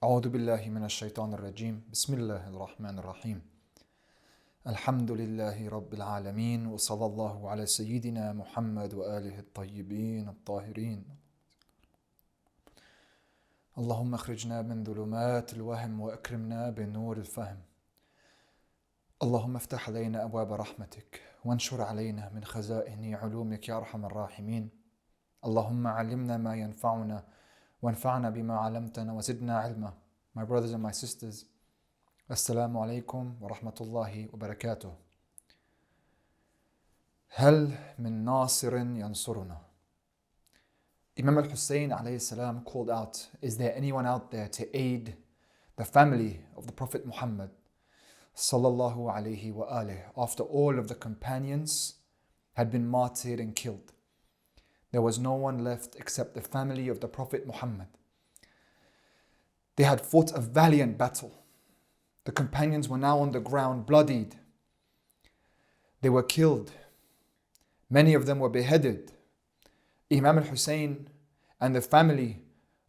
أعوذ بالله من الشيطان الرجيم بسم الله الرحمن الرحيم الحمد لله رب العالمين وصلى الله على سيدنا محمد وآله الطيبين الطاهرين اللهم اخرجنا من ظلمات الوهم وأكرمنا بنور الفهم اللهم افتح علينا أبواب رحمتك وانشر علينا من خزائن علومك يا أرحم الراحمين اللهم علمنا ما ينفعنا وانفعنا بما علمتنا وزدنا علما. My brothers and my sisters, Assalamu alaikum wa rahmatullahi wa barakatuh. هل من ناصر ينصرنا? Imam Hussain alayhi salam called out, is there anyone out there to aid the family of the Prophet Muhammad sallallahu alayhi wa alihi after all of the companions had been martyred and killed? There was no one left except the family of the Prophet Muhammad. They had fought a valiant battle. The companions were now on the ground, bloodied. They were killed. Many of them were beheaded. Imam Hussain and the family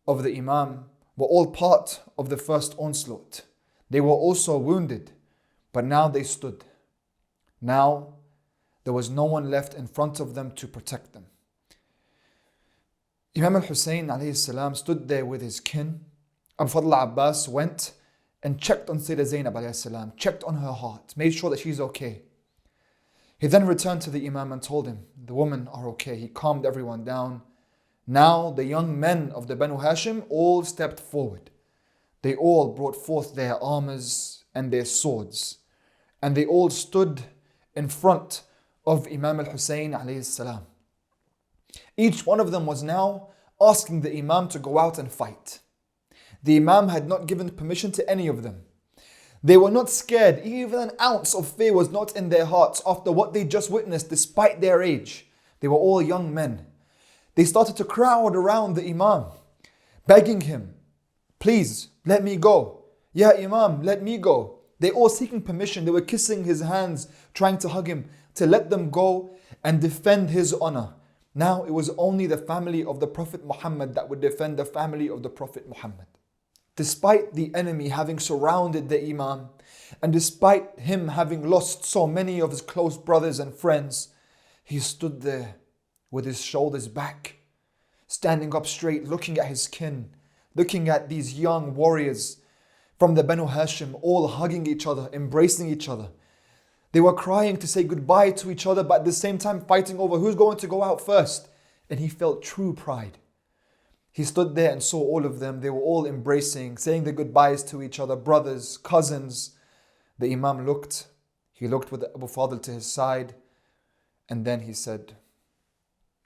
of the Imam were all part of the first onslaught. They were also wounded, but now they stood. Now there was no one left in front of them to protect them. Imam Hussain alayhi salam stood there with his kin. Abu Abbas went and checked on Sayyidah Zainab alayhi salam, checked on her heart, made sure that she's okay. He then returned to the Imam and told him, the women are okay. He calmed everyone down. Now the young men of the Banu Hashim all stepped forward. They all brought forth their armors and their swords. And they all stood in front of Imam al-Hussain alayhi salam. Each one of them was now asking the Imam to go out and fight. The Imam had not given permission to any of them. They were not scared. Even an ounce of fear was not in their hearts after what they just witnessed, despite their age. They were all young men. They started to crowd around the Imam, begging him, please, let me go. Ya Imam, let me go. They all seeking permission. They were kissing his hands, trying to hug him, to let them go and defend his honor. Now it was only the family of the Prophet Muhammad that would defend the family of the Prophet Muhammad. Despite the enemy having surrounded the Imam, and despite him having lost so many of his close brothers and friends, he stood there with his shoulders back, standing up straight, looking at his kin, looking at these young warriors from the Banu Hashim, all hugging each other, embracing each other. They were crying to say goodbye to each other, but at the same time fighting over who's going to go out first. And he felt true pride. He stood there and saw all of them. They were all embracing, saying their goodbyes to each other, brothers, cousins. The Imam looked. He looked with Abu Fadl to his side. And then he said,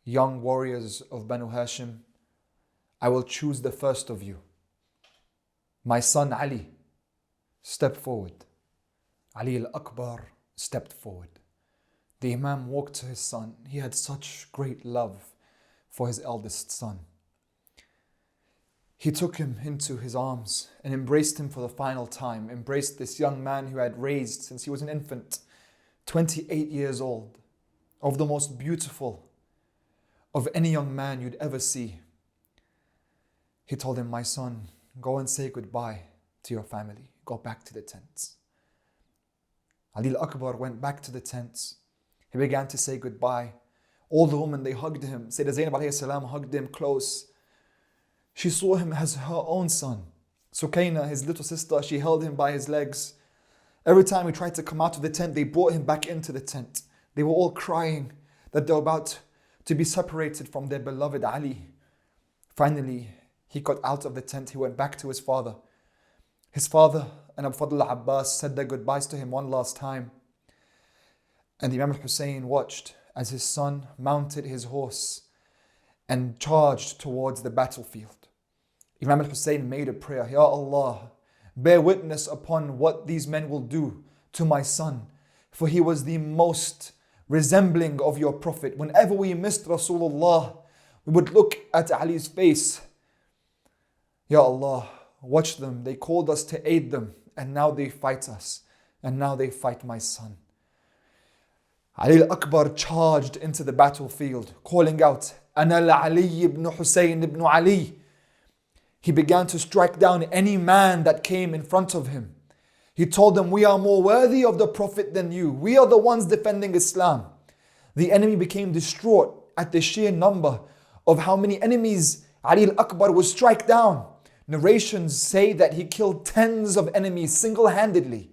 young warriors of Banu Hashim, I will choose the first of you. My son Ali, step forward. Ali Akbar stepped forward. The Imam walked to his son. He had such great love for his eldest son. He took him into his arms and embraced him for the final time, embraced this young man who had raised since he was an infant, 28 years old, of the most beautiful of any young man you'd ever see. He told him, my son, go and say goodbye to your family. Go back to the tents. Ali Akbar went back to the tents. He began to say goodbye. All the women, they hugged him. Sayyidah Zainab alayhi salam hugged him close. She saw him as her own son. Sukaina, his little sister, she held him by his legs. Every time he tried to come out of the tent, they brought him back into the tent. They were all crying that they were about to be separated from their beloved Ali. Finally, he got out of the tent. He went back to his father. His father and Abu Abbas said their goodbyes to him one last time. And Imam Hussain watched as his son mounted his horse and charged towards the battlefield. Imam Hussain made a prayer, Ya Allah, bear witness upon what these men will do to my son, for he was the most resembling of your Prophet. Whenever we missed Rasulullah, we would look at Ali's face. Ya Allah, watch them. They called us to aid them, and now they fight us, and now they fight my son. Ali Akbar charged into the battlefield, calling out, Ana Ali ibn Hussain ibn Ali. He began to strike down any man that came in front of him. He told them, we are more worthy of the Prophet than you. We are the ones defending Islam. The enemy became distraught at the sheer number of how many enemies Ali Akbar would strike down. Narrations say that he killed tens of enemies single-handedly.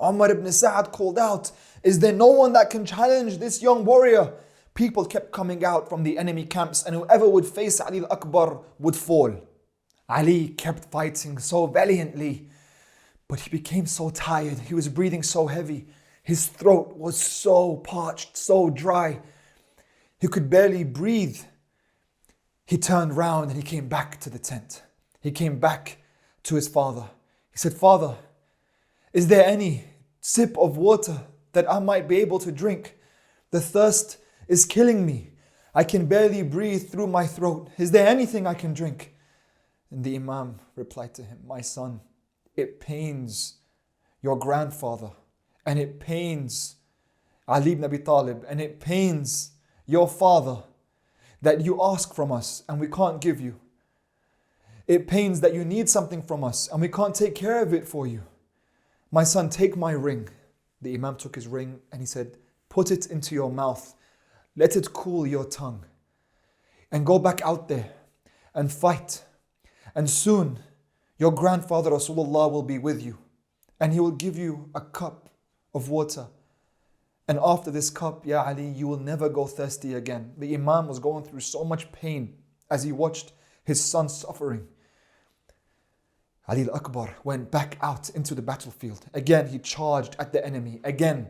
Umar ibn Sa'ad called out, is there no one that can challenge this young warrior? People kept coming out from the enemy camps, and whoever would face Ali Akbar would fall. Ali kept fighting so valiantly, but he became so tired. He was breathing so heavy. His throat was so parched, so dry. He could barely breathe. He turned round and he came back to the tent. He came back to his father. He said, Father, is there any sip of water that I might be able to drink? The thirst is killing me. I can barely breathe through my throat. Is there anything I can drink? And the Imam replied to him, my son, it pains your grandfather, and it pains Ali ibn Abi Talib, and it pains your father that you ask from us and we can't give you. It pains that you need something from us and we can't take care of it for you. My son, take my ring. The Imam took his ring and he said, put it into your mouth. Let it cool your tongue. And go back out there and fight. And soon your grandfather Rasulullah will be with you. And he will give you a cup of water. And after this cup, Ya Ali, you will never go thirsty again. The Imam was going through so much pain as he watched his son suffering. Ali Akbar went back out into the battlefield. Again, he charged at the enemy. Again,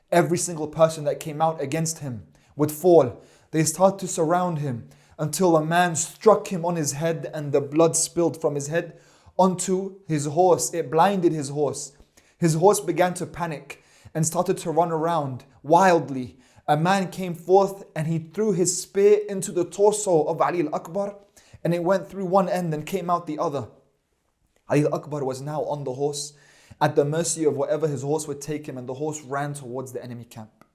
every single person that came out against him would fall. They started to surround him until a man struck him on his head and the blood spilled from his head onto his horse. It blinded his horse. His horse began to panic and started to run around wildly. A man came forth and he threw his spear into the torso of Ali Akbar, and it went through one end and came out the other. Ali Akbar was now on the horse at the mercy of whatever his horse would take him, and the horse ran towards the enemy camp.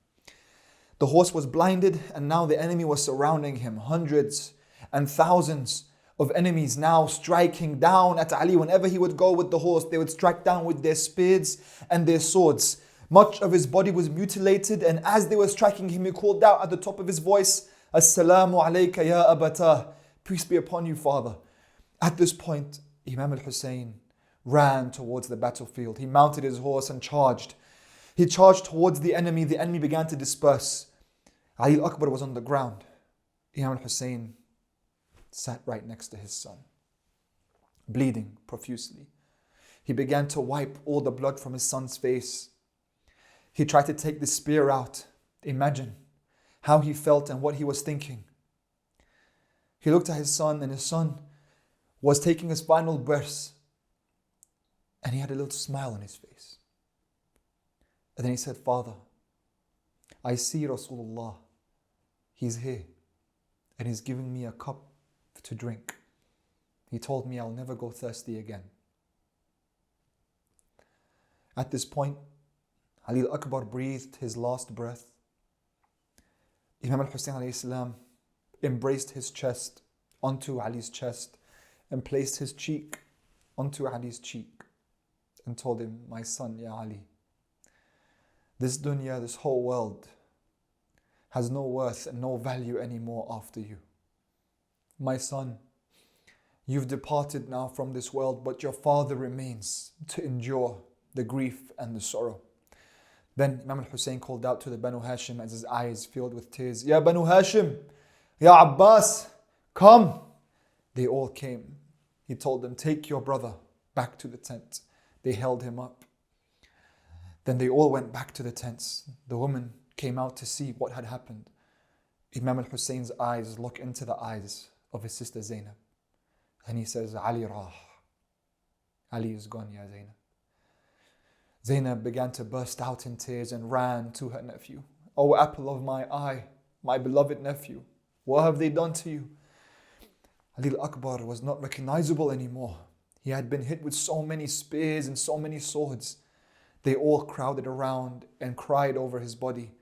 The horse was blinded and now the enemy was surrounding him. Hundreds and thousands of enemies now striking down at Ali. Whenever he would go with the horse, they would strike down with their spears and their swords. Much of his body was mutilated, and as they were striking him, he called out at the top of his voice, Assalamu alayka ya abata, peace be upon you, father. At this point, Imam Hussain ran towards the battlefield. He mounted his horse and charged. He charged towards the enemy. The enemy began to disperse. Ali Akbar was on the ground. Imam Hussain sat right next to his son, bleeding profusely. He began to wipe all the blood from his son's face. He tried to take the spear out. Imagine how he felt and what he was thinking. He looked at his son, and his son was taking his final breaths, and he had a little smile on his face. And then he said, Father, I see Rasulullah. He's here and he's giving me a cup to drink. He told me I'll never go thirsty again. At this point, Ali Akbar breathed his last breath. Imam Hussain alayhi salam embraced his chest onto Ali's chest and placed his cheek onto Ali's cheek and told him, my son, Ya Ali, this dunya, this whole world has no worth and no value anymore after you. My son, you've departed now from this world, but your father remains to endure the grief and the sorrow. Then Imam Hussain called out to the Banu Hashim as his eyes filled with tears, Ya Banu Hashim, Ya Abbas, come. They all came. He told them, take your brother back to the tent. They held him up. Then they all went back to the tents. The woman came out to see what had happened. Imam al-Hussein's eyes look into the eyes of his sister Zainab. And he says, Ali rah. Ali is gone, Ya Zainab. Zainab began to burst out in tears and ran to her nephew. Oh, apple of my eye, my beloved nephew, what have they done to you? Ali Akbar was not recognizable anymore. He had been hit with so many spears and so many swords. They all crowded around and cried over his body.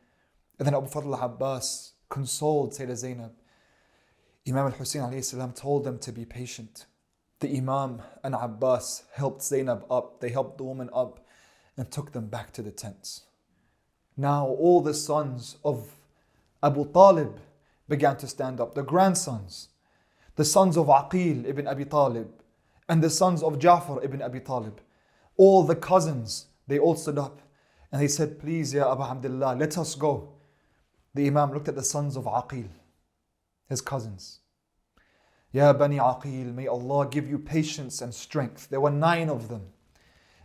And then Abu Fadl Abbas consoled Sayyidah Zainab. Imam al-Hussain alayhi salam told them to be patient. The Imam and Abbas helped Zainab up. They helped the woman up and took them back to the tents. Now all the sons of Abu Talib began to stand up. The grandsons, the sons of Aqil ibn Abi Talib, and the sons of Ja'far ibn Abi Talib. All the cousins, they all stood up and they said, please, Ya Abu Abdullah, let us go. The Imam looked at the sons of Aqil, his cousins. Ya Bani Aqil, may Allah give you patience and strength. There were 9 of them.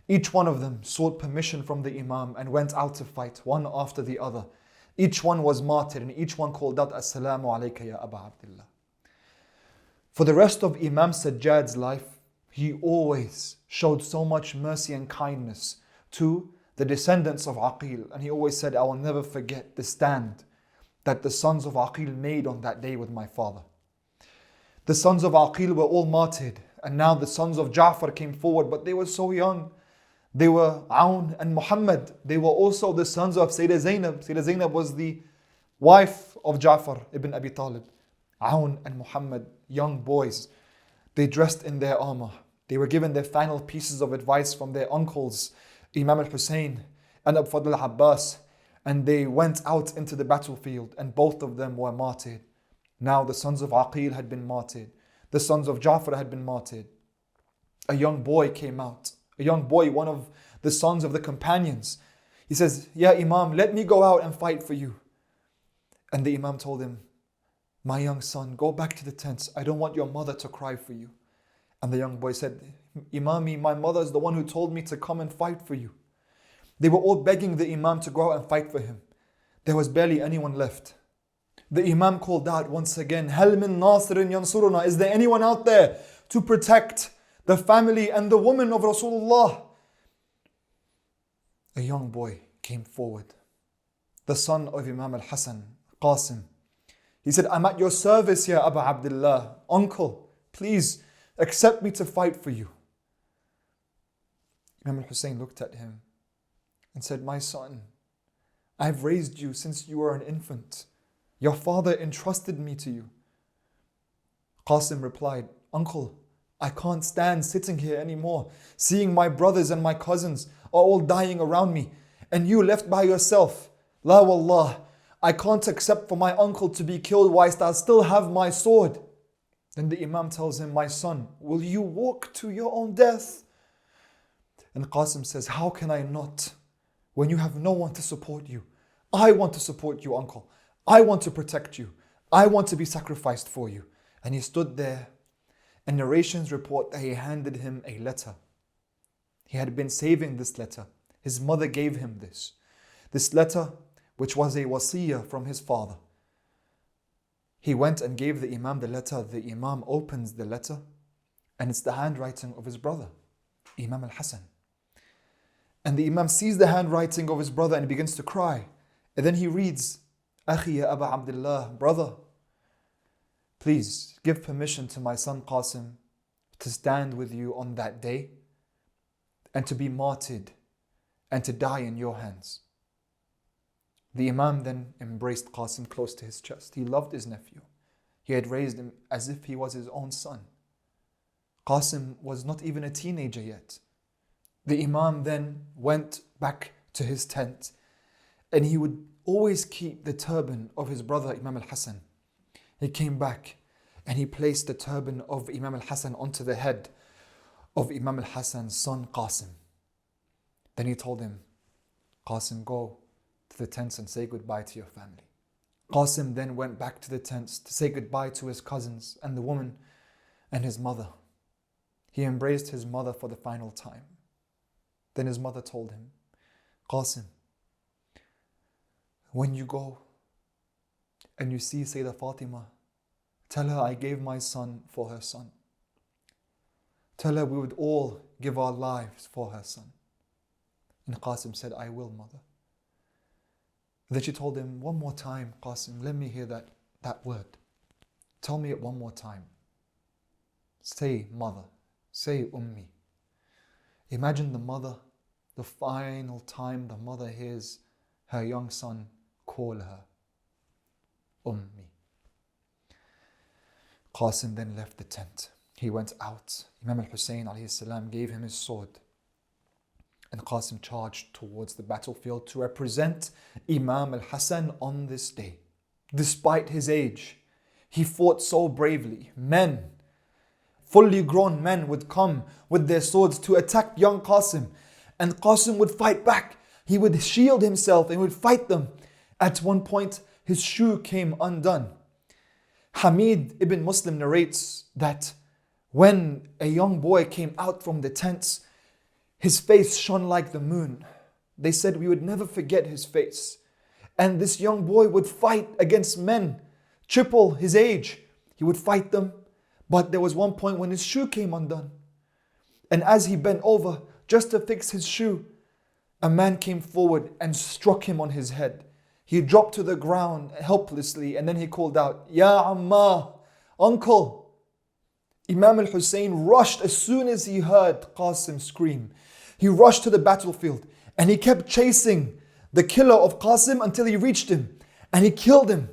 Each one of them sought permission from the Imam and went out to fight, one after the other. Each one was martyred and each one called out, Assalamu alayka ya Abu Abdullah. For the rest of Imam Sajjad's life, he always showed so much mercy and kindness to the descendants of Aqil. And he always said, I will never forget the stand that the sons of Aqil made on that day with my father. The sons of Aqil were all martyred, and now the sons of Ja'far came forward, but they were so young. They were Aun and Muhammad. They were also the sons of Sayyidah Zainab. Sayyidah Zainab was the wife of Ja'far ibn Abi Talib. Aun and Muhammad, young boys. They dressed in their armor. They were given their final pieces of advice from their uncles, Imam Hussain and Abu Abbas, and they went out into the battlefield, and both of them were martyred. Now the sons of Aqil had been martyred. The sons of Ja'far had been martyred. A young boy came out. A young boy, one of the sons of the companions. He says, Ya Imam, let me go out and fight for you. And the Imam told him, my young son, go back to the tents. I don't want your mother to cry for you. And the young boy said, Imami, my mother is the one who told me to come and fight for you. They were all begging the Imam to go out and fight for him. There was barely anyone left. The Imam called out once again, Hal min nasirin yansuruna? Is there anyone out there to protect the family and the woman of Rasulullah? A young boy came forward, the son of Imam al-Hassan, Qasim. He said, I'm at your service, Ya Abu Abdullah. Uncle, please accept me to fight for you. Imam Hussain looked at him and said, my son, I've raised you since you were an infant. Your father entrusted me to you. Qasim replied, Uncle, I can't stand sitting here anymore, seeing my brothers and my cousins are all dying around me, and you left by yourself. La wallah, I can't accept for my uncle to be killed whilst I still have my sword. Then the Imam tells him, my son, will you walk to your own death? And Qasim says, how can I not, when you have no one to support you? I want to support you, uncle. I want to protect you. I want to be sacrificed for you. And he stood there, and narrations report that he handed him a letter. He had been saving this letter. His mother gave him this. This letter, which was a wasiyah from his father. He went and gave the Imam the letter. The Imam opens the letter, and it's the handwriting of his brother, Imam al-Hassan. And the Imam sees the handwriting of his brother and he begins to cry. And then he reads, Akhi ya Abu Abdullah, brother, please give permission to my son Qasim to stand with you on that day and to be martyred and to die in your hands. The Imam then embraced Qasim close to his chest. He loved his nephew. He had raised him as if he was his own son. Qasim was not even a teenager yet. The Imam then went back to his tent, and he would always keep the turban of his brother Imam al-Hassan. He came back and he placed the turban of Imam al-Hassan onto the head of Imam al-Hassan's son Qasim. Then he told him, Qasim, go to the tents and say goodbye to your family. Qasim then went back to the tents to say goodbye to his cousins and the woman and his mother. He embraced his mother for the final time. Then his mother told him, Qasim, when you go and you see Sayyidah Fatima, tell her I gave my son for her son. Tell her we would all give our lives for her son. And Qasim said, I will, mother. Then she told him, one more time, Qasim, let me hear that word. Tell me it one more time. Say mother, say ummi. Imagine the mother, the final time the mother hears her young son call her ummi. Qasim then left the tent. He went out. Imam Hussain alayhi salam gave him his sword. And Qasim charged towards the battlefield to represent Imam al-Hassan on this day. Despite his age, he fought so bravely. Men, fully grown men would come with their swords to attack young Qasim. And Qasim would fight back. He would shield himself and would fight them. At one point, his shoe came undone. Hamid ibn Muslim narrates that when a young boy came out from the tents, his face shone like the moon. They said we would never forget his face. And this young boy would fight against men, triple his age. He would fight them. But there was one point when his shoe came undone. And as he bent over just to fix his shoe, a man came forward and struck him on his head. He dropped to the ground helplessly and then he called out, Ya Amma, uncle. Imam al-Hussain rushed as soon as he heard Qasim scream. He rushed to the battlefield and he kept chasing the killer of Qasim until he reached him and he killed him.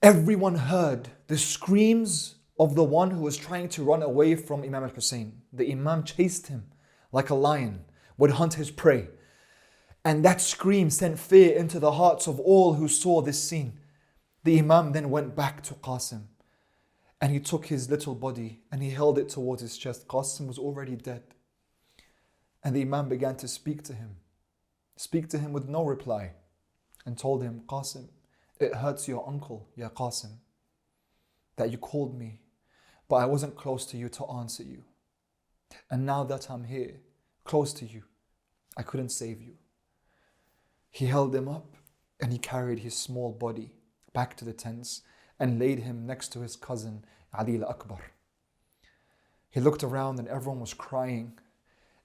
Everyone heard the screams of the one who was trying to run away from Imam al-Hussain. The Imam chased him like a lion would hunt his prey. And that scream sent fear into the hearts of all who saw this scene. The Imam then went back to Qasim and he took his little body and he held it towards his chest. Qasim was already dead. And the Imam began to speak to him with no reply, and told him, Qasim, it hurts your uncle, Ya Qasim, that you called me, but I wasn't close to you to answer you. And now that I'm here, close to you, I couldn't save you. He held him up and he carried his small body back to the tents and laid him next to his cousin, Ali Akbar. He looked around and everyone was crying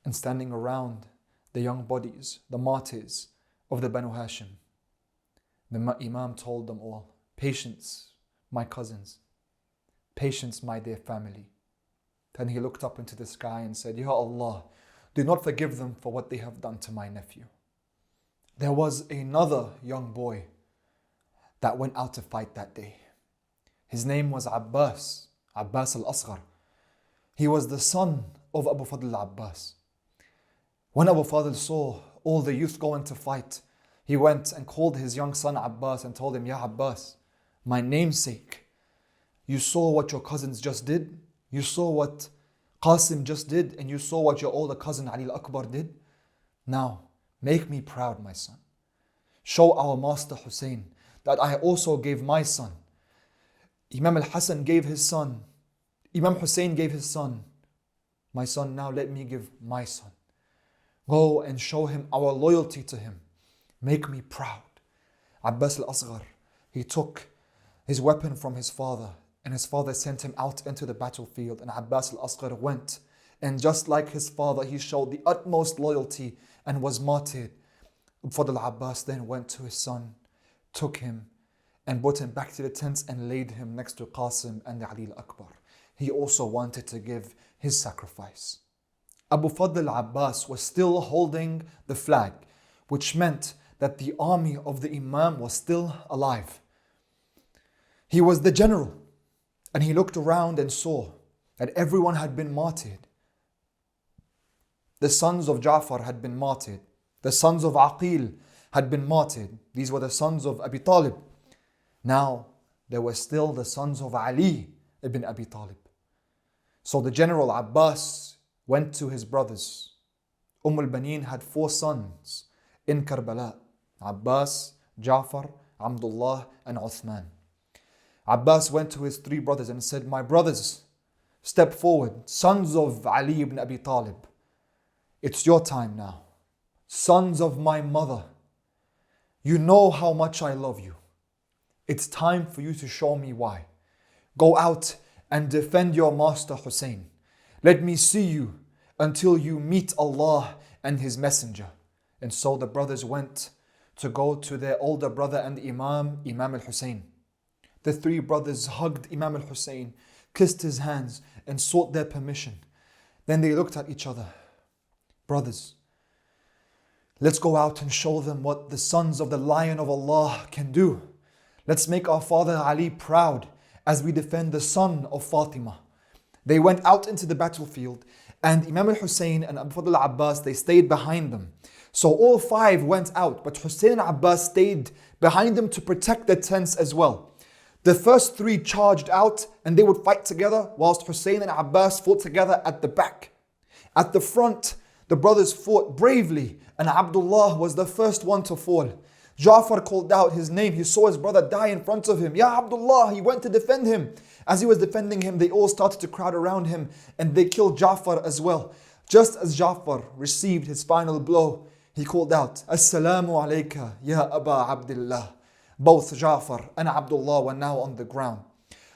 and standing around the young bodies, the martyrs of the Banu Hashim. The Imam told them all, patience, my cousins, patience, my dear family. Then he looked up into the sky and said, Ya Allah, do not forgive them for what they have done to my nephew. There was another young boy that went out to fight that day. His name was Abbas al-Asghar. He was the son of Abu Fadl Abbas. When Abu Fadl saw all the youth going to fight, he went and called his young son Abbas and told him, Ya Abbas, my namesake, you saw what your cousins just did? You saw what Qasim just did? And you saw what your older cousin Ali Akbar did? Now, make me proud, my son. Show our master Hussein that I also gave my son. Imam al-Hassan gave his son. Imam Hussain gave his son. My son, now let me give my son. Go and show him our loyalty to him. Make me proud. Abbas al-Asghar, he took his weapon from his father and his father sent him out into the battlefield, and Abbas al-Asghar went, and just like his father, he showed the utmost loyalty and was martyred. Fadl Abbas then went to his son, took him and brought him back to the tents and laid him next to Qasim and Ali Akbar. He also wanted to give his sacrifice. Abu Fadl Abbas was still holding the flag, which meant that the army of the Imam was still alive. He was the general, and he looked around and saw that everyone had been martyred. The sons of Ja'far had been martyred. The sons of Aqil had been martyred. These were the sons of Abi Talib. Now, there were still the sons of Ali ibn Abi Talib. So the general Abbas went to his brothers. al-Banin had 4 sons in Karbala: Abbas, Ja'far, Abdullah, and Uthman. Abbas went to his 3 brothers and said, my brothers, step forward, sons of Ali ibn Abi Talib. It's your time now. Sons of my mother, you know how much I love you. It's time for you to show me why. Go out and defend your master Hussein. Let me see you until you meet Allah and His Messenger. And so the brothers went to go to their older brother and Imam al-Hussain. The 3 brothers hugged Imam al-Hussain, kissed his hands and sought their permission. Then they looked at each other. Brothers, let's go out and show them what the sons of the Lion of Allah can do. Let's make our father Ali proud as we defend the son of Fatima. They went out into the battlefield, and Imam Hussain and Abu Fadl Abbas, they stayed behind them. So all five went out, but Hussain and Abbas stayed behind them to protect the tents as well. The first three charged out and they would fight together, whilst Hussain and Abbas fought together at the back. At the front, the brothers fought bravely, and Abdullah was the first one to fall. Ja'far called out his name. He saw his brother die in front of him. Ya Abdullah, he went to defend him. As he was defending him, they all started to crowd around him and they killed Ja'far as well. Just as Ja'far received his final blow, he called out, Assalamu alayka, ya Aba Abdullah. Both Ja'far and Abdullah were now on the ground.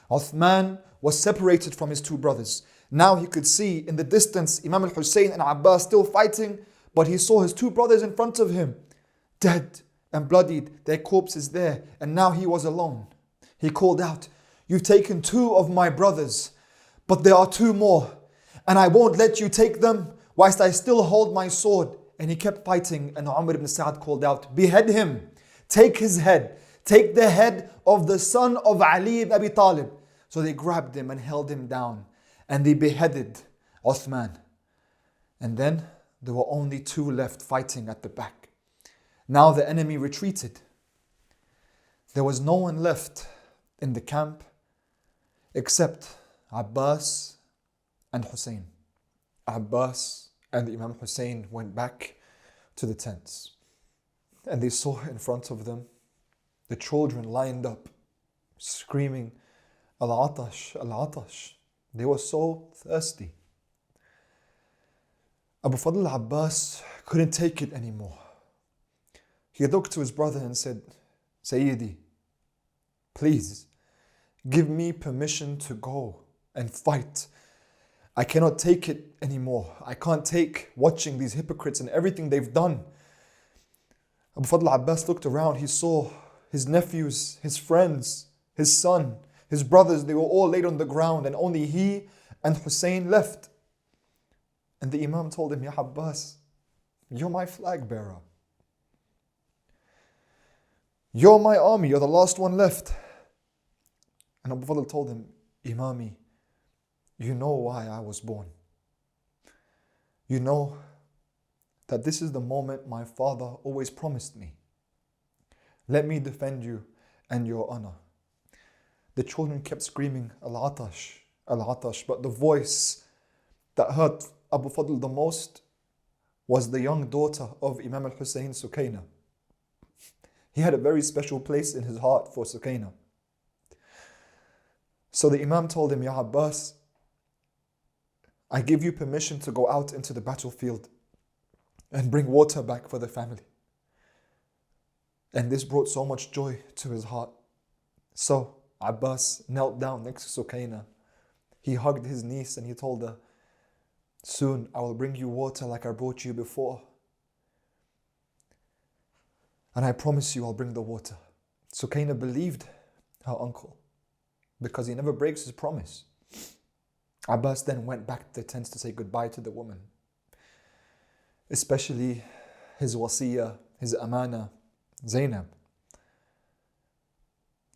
Uthman was separated from his two brothers. Now he could see in the distance Imam al-Hussain and Abbas still fighting, but he saw his two brothers in front of him, dead and bloodied, their corpses there, and now he was alone. He called out, you've taken two of my brothers, but there are two more, and I won't let you take them whilst I still hold my sword. And he kept fighting, and Umar ibn Sa'd called out, behead him, take his head, take the head of the son of Ali ibn Abi Talib. So they grabbed him and held him down, and they beheaded Uthman. And then there were only two left fighting at the back. Now the enemy retreated. There was no one left in the camp except Abbas and Hussain. Abbas and Imam Hussain went back to the tents, and they saw in front of them the children lined up, screaming, Al-Atash, Al-Atash. They were so thirsty. Abu Fadl Abbas couldn't take it anymore. He looked to his brother and said, Sayyidi, please give me permission to go and fight. I cannot take it anymore. I can't take watching these hypocrites and everything they've done. Abu Fadl Abbas looked around. He saw his nephews, his friends, his son, his brothers. They were all laid on the ground, and only he and Hussain left. And the Imam told him, Ya Abbas, you're my flag bearer. You're my army. You're the last one left. And Abu Fadl told him, Imami, you know why I was born. You know that this is the moment my father always promised me. Let me defend you and your honor. The children kept screaming, Al-Atash, Al-Atash. But the voice that hurt Abu Fadl the most was the young daughter of Imam al-Hussain, Sukaina. He had a very special place in his heart for Sukaina. So the Imam told him, Ya Abbas, I give you permission to go out into the battlefield and bring water back for the family. And this brought so much joy to his heart. So Abbas knelt down next to Sukaina. He hugged his niece and he told her, soon I will bring you water like I brought you before. And I promise you I'll bring the water. Sukaina believed her uncle because he never breaks his promise. Abbas then went back to the tents to say goodbye to the woman, especially his wasiyah, his amana, Zainab.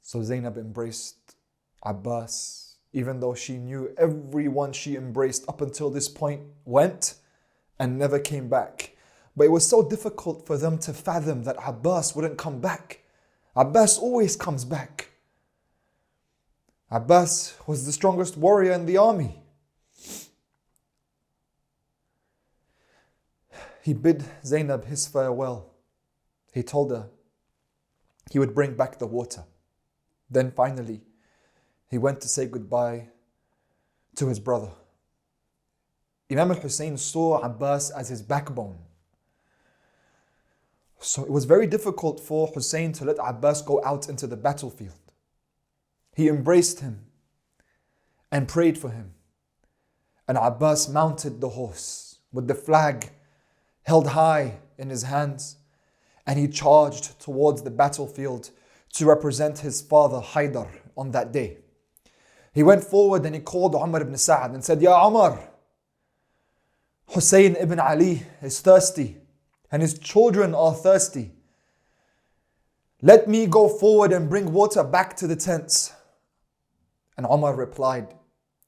So Zainab embraced Abbas, even though she knew everyone she embraced up until this point went and never came back. But it was so difficult for them to fathom that Abbas wouldn't come back. Abbas always comes back. Abbas was the strongest warrior in the army. He bid Zainab his farewell. He told her he would bring back the water. Then finally, he went to say goodbye to his brother. Imam al-Hussain saw Abbas as his backbone. So it was very difficult for Hussain to let Abbas go out into the battlefield. He embraced him and prayed for him. And Abbas mounted the horse with the flag held high in his hands, and he charged towards the battlefield to represent his father Haydar on that day. He went forward and he called Umar ibn Sa'd and said, Ya Umar, Hussain ibn Ali is thirsty and his children are thirsty. Let me go forward and bring water back to the tents. And Umar replied,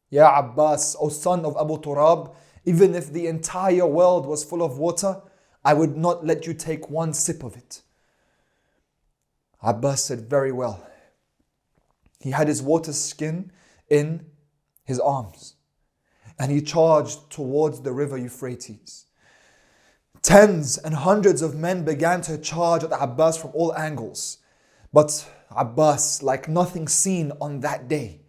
Ya Abbas, O son of Abu Turab, even if the entire world was full of water, I would not let you take one sip of it. Abbas said, very well. He had his water skin in his arms and he charged towards the river Euphrates. Tens and hundreds of men began to charge at Abbas from all angles. But Abbas, like nothing seen on that day,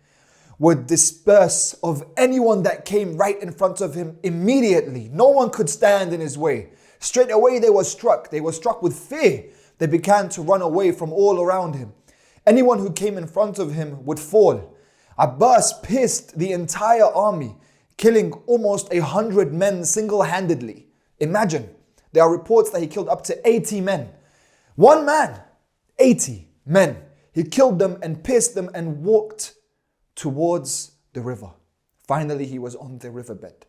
would disperse of anyone that came right in front of him immediately. No one could stand in his way. Straight away they were struck. They were struck with fear. They began to run away from all around him. Anyone who came in front of him would fall. Abbas pierced the entire army, killing almost 100 men single-handedly. Imagine, there are reports that he killed up to 80 men. One man, 80 men. He killed them and pierced them and walked towards the river. Finally, he was on the riverbed.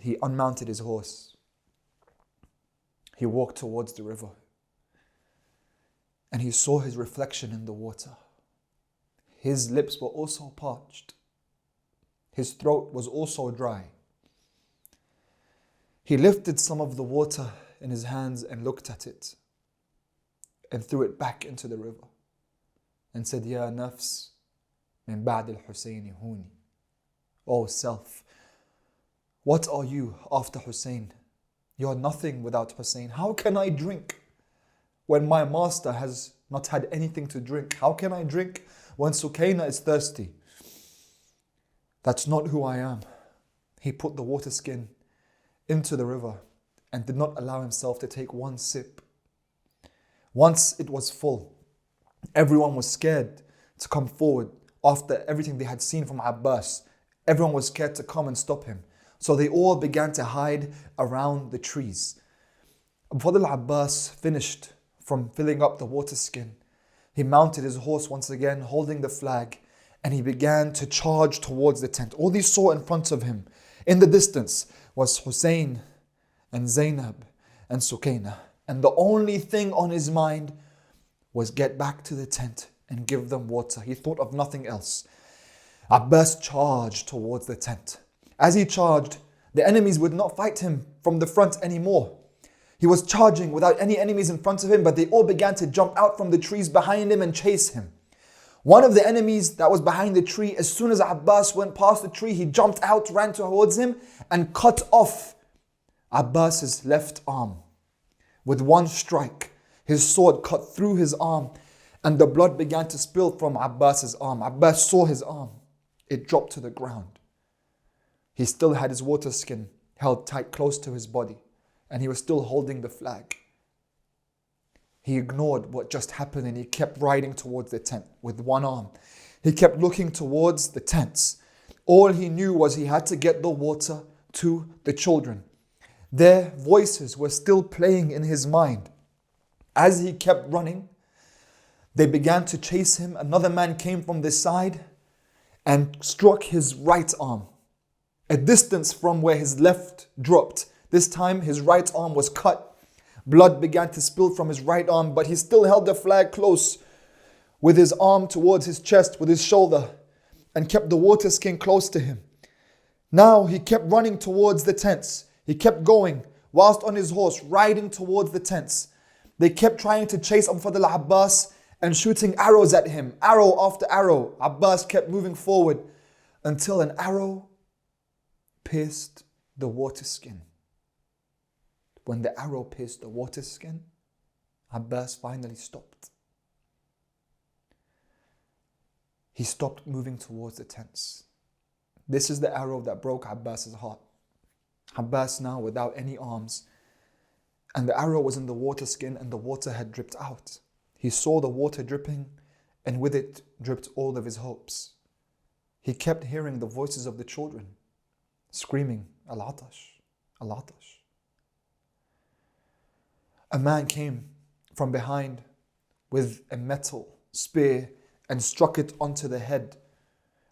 He unmounted his horse. He walked towards the river. And he saw his reflection in the water. His lips were also parched. His throat was also dry. He lifted some of the water in his hands and looked at it and threw it back into the river and said, Ya nafs min ba'd al-Hussein huni. O self, what are you after Hussein? You are nothing without Hussein. How can I drink when my master has not had anything to drink? How can I drink when Sukaina is thirsty? That's not who I am. He put the water skin into the river and did not allow himself to take one sip. Once it was full, everyone was scared to come forward after everything they had seen from Abbas. Everyone was scared to come and stop him. So they all began to hide around the trees. Before Abbas finished from filling up the water skin, he mounted his horse once again, holding the flag, and he began to charge towards the tent. All he saw in front of him, in the distance, was Hussein and Zainab and Sukaina. And the only thing on his mind was get back to the tent and give them water. He thought of nothing else. Abbas charged towards the tent. As he charged, the enemies would not fight him from the front anymore. He was charging without any enemies in front of him, but they all began to jump out from the trees behind him and chase him. One of the enemies that was behind the tree, as soon as Abbas went past the tree, he jumped out, ran towards him and cut off Abbas's left arm. With one strike, his sword cut through his arm and the blood began to spill from Abbas's arm. Abbas saw his arm. It dropped to the ground. He still had his water skin held tight close to his body and he was still holding the flag. He ignored what just happened and he kept riding towards the tent with one arm. He kept looking towards the tents. All he knew was he had to get the water to the children. Their voices were still playing in his mind. As he kept running, they began to chase him. Another man came from this side and struck his right arm, a distance from where his left dropped. This time his right arm was cut. Blood began to spill from his right arm, but he still held the flag close with his arm towards his chest, with his shoulder, and kept the water skin close to him. Now he kept running towards the tents. He kept going whilst on his horse, riding towards the tents. They kept trying to chase Fadl Abbas and shooting arrows at him, arrow after arrow. Abbas kept moving forward until an arrow pierced the water skin. When the arrow pierced the water skin, Abbas finally stopped. He stopped moving towards the tents. This is the arrow that broke Abbas's heart. Abbas now without any arms, and the arrow was in the water skin and the water had dripped out. He saw the water dripping and with it dripped all of his hopes. He kept hearing the voices of the children screaming, Al-Atash, Al-Atash. A man came from behind with a metal spear and struck it onto the head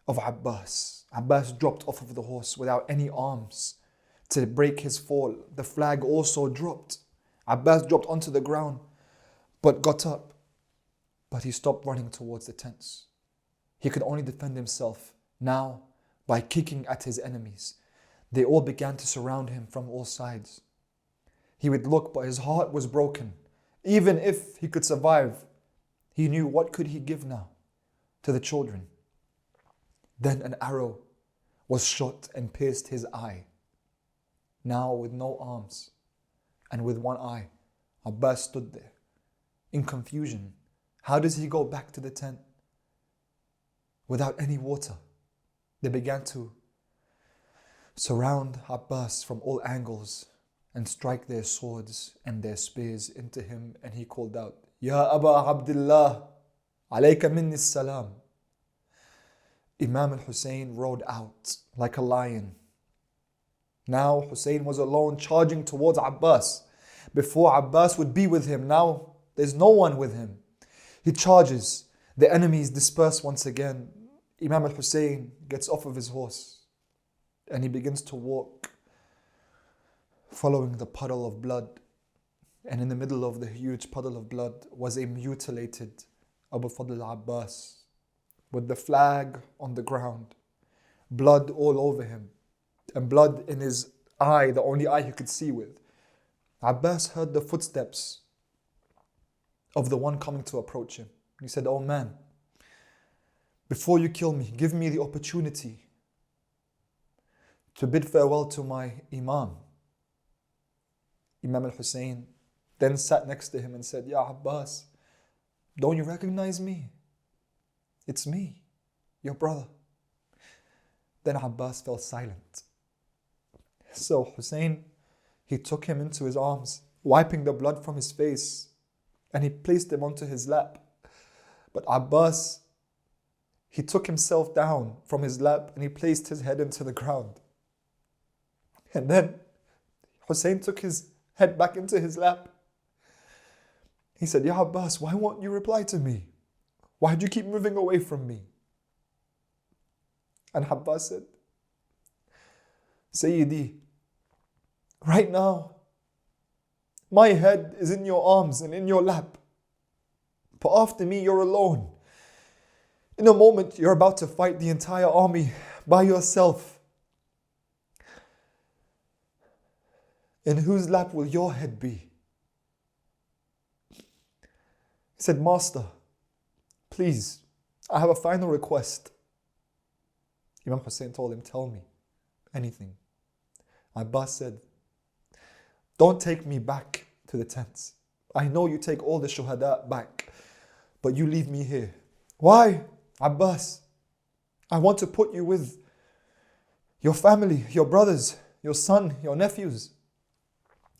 of Abbas. Abbas dropped off of the horse without any arms to break his fall. The flag also dropped. Abbas dropped onto the ground but got up. But he stopped running towards the tents. He could only defend himself now by kicking at his enemies. They all began to surround him from all sides. He would look, but his heart was broken. Even if he could survive, he knew, what could he give now to the children? Then an arrow was shot and pierced his eye. Now with no arms and with one eye, Abbas stood there in confusion. How does he go back to the tent without any water? They began to surround Abbas from all angles and strike their swords and their spears into him, and he called out, Ya Aba Abdullah, alayka minni salam. Imam Hussain rode out like a lion. Now Hussain was alone, charging towards Abbas. Before, Abbas would be with him. Now there's no one with him. He charges. The enemies disperse once again. Imam al-Hussain gets off of his horse and he begins to walk, following the puddle of blood. And in the middle of the huge puddle of blood was a mutilated Abu Fadl Abbas with the flag on the ground, blood all over him, and blood in his eye, the only eye he could see with. Abbas heard the footsteps of the one coming to approach him. He said, "Oh man, before you kill me, give me the opportunity to bid farewell to my Imam." Imam al-Hussain then sat next to him and said, "Ya Abbas, don't you recognize me? It's me, your brother." Then Abbas fell silent. So Hussain, he took him into his arms, wiping the blood from his face, and he placed him onto his lap. But Abbas, he took himself down from his lap and he placed his head into the ground. And then Hussain took his head back into his lap. He said, "Ya Abbas, why won't you reply to me? Why do you keep moving away from me?" And Abbas said, "Sayyidi, right now, my head is in your arms and in your lap. But after me, you're alone. In a moment, you're about to fight the entire army by yourself. In whose lap will your head be?" He said, "Master, please, I have a final request." Imam Hussain told him, "Tell me anything." Abbas said, "Don't take me back to the tents. I know you take all the shuhada back, but you leave me here." "Why, Abbas? I want to put you with your family, your brothers, your son, your nephews."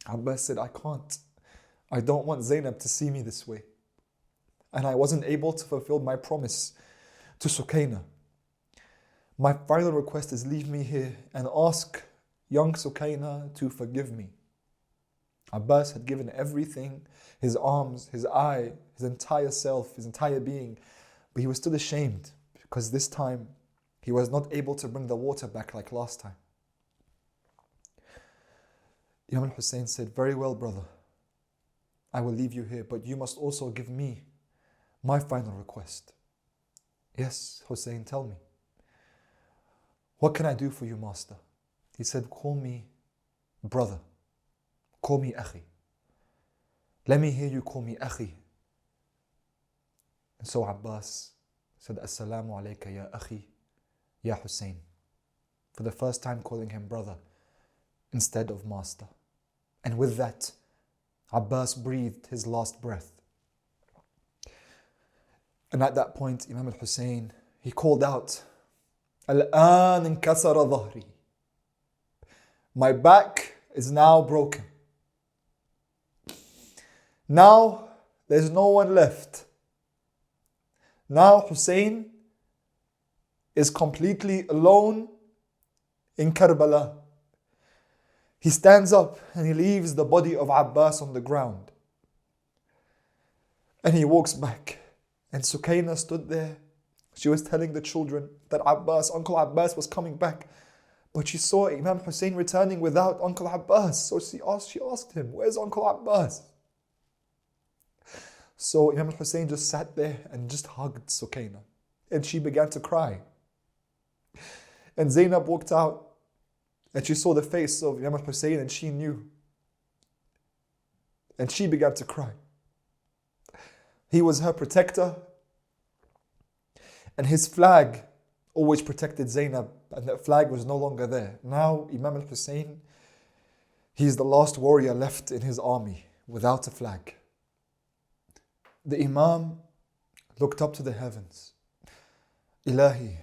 Abbas said, "I can't. I don't want Zainab to see me this way. And I wasn't able to fulfill my promise to Sukaina. My final request is leave me here and ask young Sukaina to forgive me." Abbas had given everything, his arms, his eye, his entire self, his entire being, but he was still ashamed because this time he was not able to bring the water back like last time. Imam al-Hussain said, "Very well, brother. I will leave you here, but you must also give me my final request." "Yes, Hussain, tell me. What can I do for you, master?" He said, "Call me brother. Call me Akhi. Let me hear you call me Akhi." And so Abbas said, "Assalamu alayka ya Akhi, ya Hussain." For the first time calling him brother instead of master. And with that, Abbas breathed his last breath. And at that point, Imam al-Hussain, he called out, "Al-an inkasara dhahri." My back is now broken. Now there's no one left. Now Hussain is completely alone in Karbala. He stands up and he leaves the body of Abbas on the ground. And he walks back. And Sukaina stood there. She was telling the children that Uncle Abbas was coming back. But she saw Imam Hussain returning without Uncle Abbas. So she asked him, "Where's Uncle Abbas?" So Imam Hussain just sat there and just hugged Sukaina. And she began to cry. And Zainab walked out and she saw the face of Imam Hussain and she knew. And she began to cry. He was her protector. And his flag always protected Zainab. And that flag was no longer there. Now Imam al-Hussain, he's the last warrior left in his army without a flag. The Imam looked up to the heavens. Ilahi,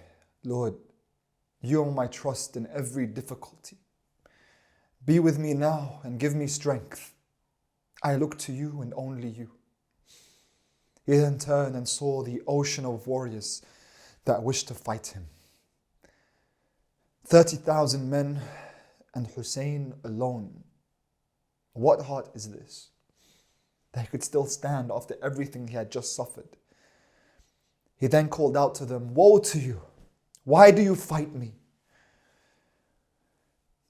Lord, you are my trust in every difficulty. Be with me now and give me strength. I look to you and only you. He then turned and saw the ocean of warriors that wished to fight him. 30,000 men and Hussein alone. What heart is this? That he could still stand after everything he had just suffered. He then called out to them, woe to you! Why do you fight me?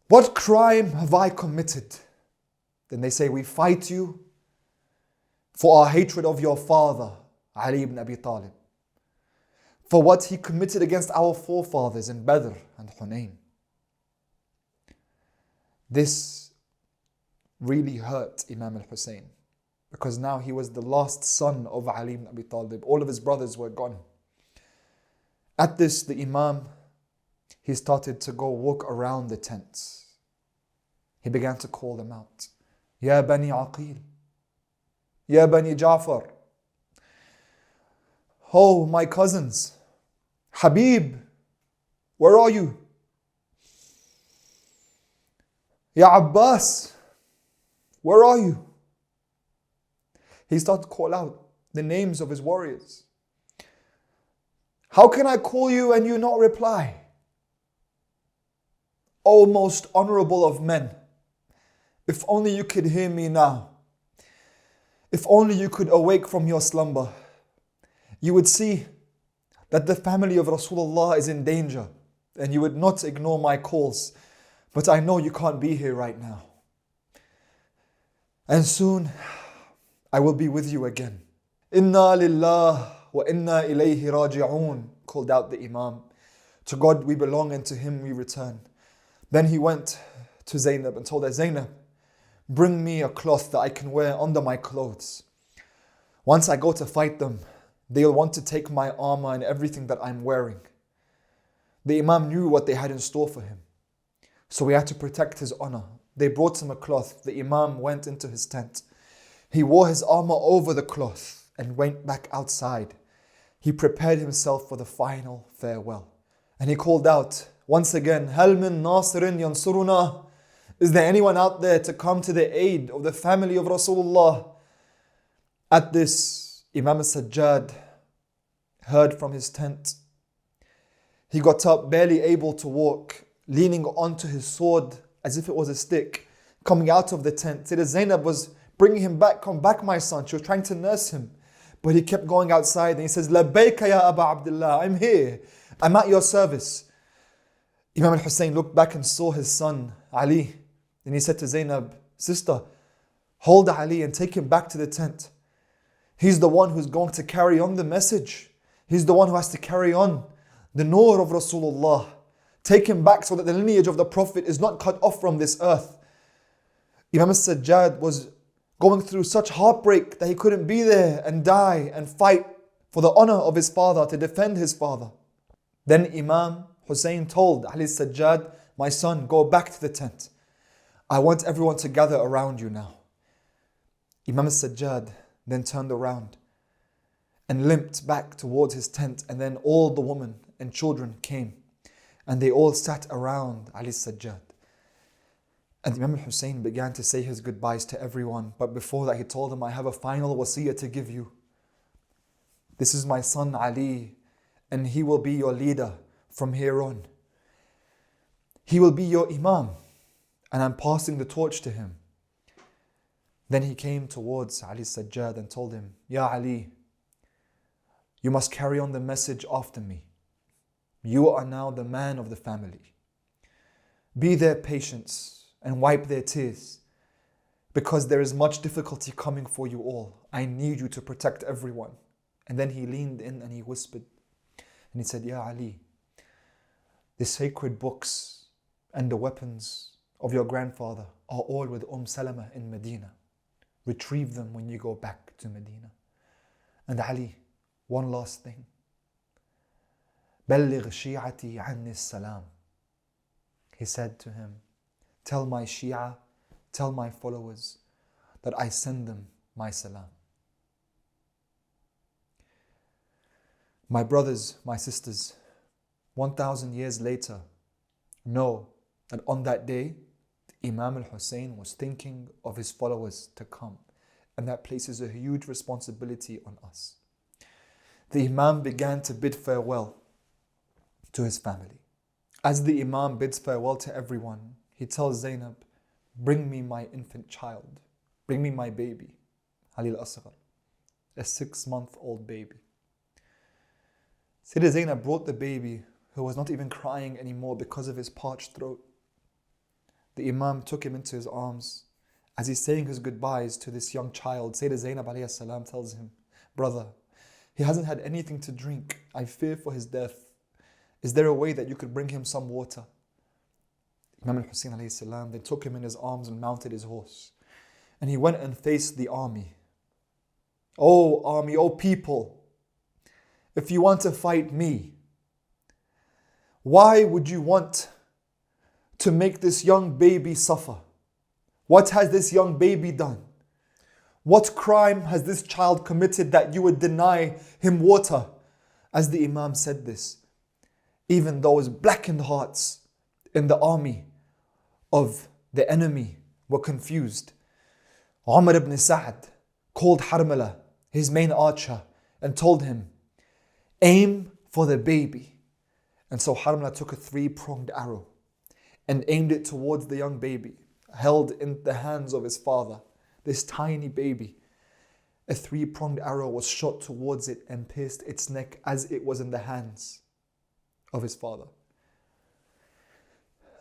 What crime have I committed? Then they say, we fight you for our hatred of your father, Ali ibn Abi Talib, for what he committed against our forefathers in Badr and Hunayn. This really hurt Imam al-Hussain, because now he was the last son of Ali ibn Abi Talib. All of his brothers were gone. At this, the Imam, he started to go walk around the tents. He began to call them out. Ya Bani Aqil, Ya Bani Ja'far. Oh, my cousins, Habib, where are you? Ya Abbas, where are you? He started to call out the names of his warriors. How can I call you and you not reply? O most honorable of men, if only you could hear me now. If only you could awake from your slumber, you would see that the family of Rasulullah is in danger and you would not ignore my calls. But I know you can't be here right now. And soon I will be with you again. Inna lillah wa inna ilayhi raji'un, called out the Imam. To God we belong and to Him we return. Then he went to Zainab and told her, Zainab, bring me a cloth that I can wear under my clothes. Once I go to fight them, they'll want to take my armor and everything that I'm wearing. The Imam knew what they had in store for him, so he had to protect his honor. They brought him a cloth. The Imam went into his tent. He wore his armor over the cloth and went back outside. He prepared himself for the final farewell. And he called out once again, Hal min nasirin yansuruna? Is there anyone out there to come to the aid of the family of Rasulullah? At this, Imam al-Sajjad heard from his tent. He got up, barely able to walk, leaning onto his sword as if it was a stick, coming out of the tent. Sayyidah Zainab was bringing him back. Come back, my son. She was trying to nurse him. But he kept going outside and he says, Labbayka ya Aba Abdullah, I'm here. I'm at your service. Imam al-Hussain looked back and saw his son, Ali. And he said to Zainab, sister, hold Ali and take him back to the tent. He's the one who's going to carry on the message. He's the one who has to carry on the nur of Rasulullah. Take him back so that the lineage of the Prophet is not cut off from this earth. Imam al-Sajjad was going through such heartbreak that he couldn't be there and die and fight for the honor of his father, to defend his father. Then Imam Hussain told Ali al-Sajjad, my son, go back to the tent. I want everyone to gather around you now. Imam al-Sajjad then turned around and limped back towards his tent, and then all the women and children came and they all sat around Ali al-Sajjad. And Imam al-Hussain began to say his goodbyes to everyone, but before that he told them, I have a final wasiyah to give you. This is my son Ali, and he will be your leader from here on. He will be your Imam, and I'm passing the torch to him. Then he came towards Ali al-Sajjad and told him, Ya Ali, you must carry on the message after me. You are now the man of the family. Be their patience and wipe their tears, because there is much difficulty coming for you all. I need you to protect everyone. And then he leaned in and he whispered and he said, Ya Ali, The sacred books and the weapons of your grandfather are all with Salama in Medina. Retrieve them when you go back to Medina. And Ali, one last thing. بلغ شيعتي عني السلام. He said to him, tell my Shia, tell my followers that I send them my salam. My brothers, my sisters, 1,000 years later, know that on that day, Imam Hussain was thinking of his followers to come, and that places a huge responsibility on us. The Imam began to bid farewell to his family. As the Imam bids farewell to everyone, he tells Zainab, bring me my infant child, bring me my baby, Ali al-Asghar, a 6-month-old baby. Sayyidah Zainab brought the baby, who was not even crying anymore because of his parched throat. The Imam took him into his arms. As he's saying his goodbyes to this young child, Sayyidah Zainab alayhi salam tells him, brother, he hasn't had anything to drink. I fear for his death. Is there a way that you could bring him some water? Imam Hussain alayhi salam then took him in his arms and mounted his horse. And he went and faced the army. Oh army, oh people, if you want to fight me, why would you want to make this young baby suffer? What has this young baby done? What crime has this child committed that you would deny him water? As the Imam said this, even those blackened hearts in the army of the enemy were confused. Umar ibn Sa'd called Harmala, his main archer, and told him, aim for the baby. And so Harmala took a 3-pronged arrow and aimed it towards the young baby, held in the hands of his father, this tiny baby. A 3-pronged arrow was shot towards it and pierced its neck as it was in the hands of his father.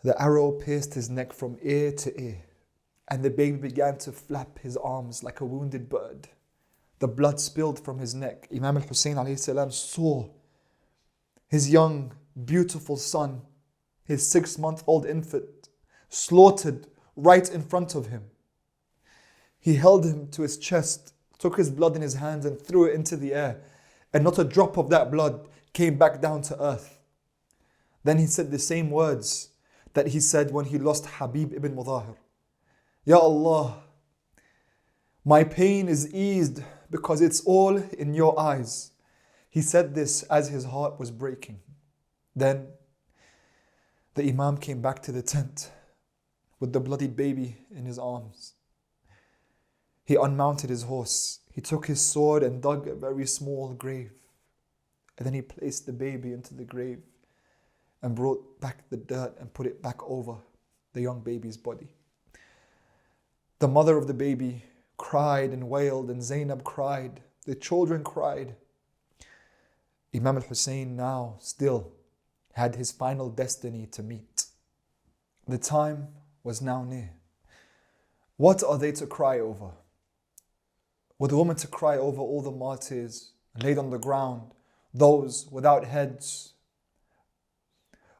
The arrow pierced his neck from ear to ear, and the baby began to flap his arms like a wounded bird. The blood spilled from his neck. Imam Hussain alayhi salam saw his young, beautiful son, his 6-month-old infant, slaughtered right in front of him. He held him to his chest, took his blood in his hands and threw it into the air, and not a drop of that blood came back down to earth. Then he said the same words that he said when he lost Habib ibn Mudahir. Ya Allah, my pain is eased because it's all in your eyes. He said this as his heart was breaking. Then the Imam came back to the tent with the bloodied baby in his arms. He unmounted his horse. He took his sword and dug a very small grave. And then he placed the baby into the grave and brought back the dirt and put it back over the young baby's body. The mother of the baby cried and wailed, and Zainab cried. The children cried. Imam al-Hussain now still had his final destiny to meet. The time was now near. What are they to cry over? Were the women to cry over all the martyrs laid on the ground, those without heads?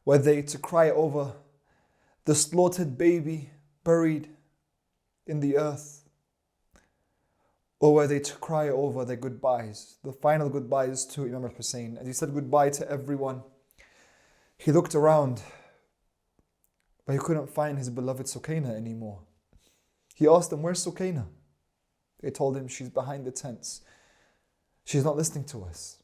Were they to cry over the slaughtered baby buried in the earth? Or were they to cry over their goodbyes, the final goodbyes to Imam al-Hussain? As he said goodbye to everyone, he looked around, but he couldn't find his beloved Sukaina anymore. He asked them, where's Sukaina? They told him, she's behind the tents. She's not listening to us.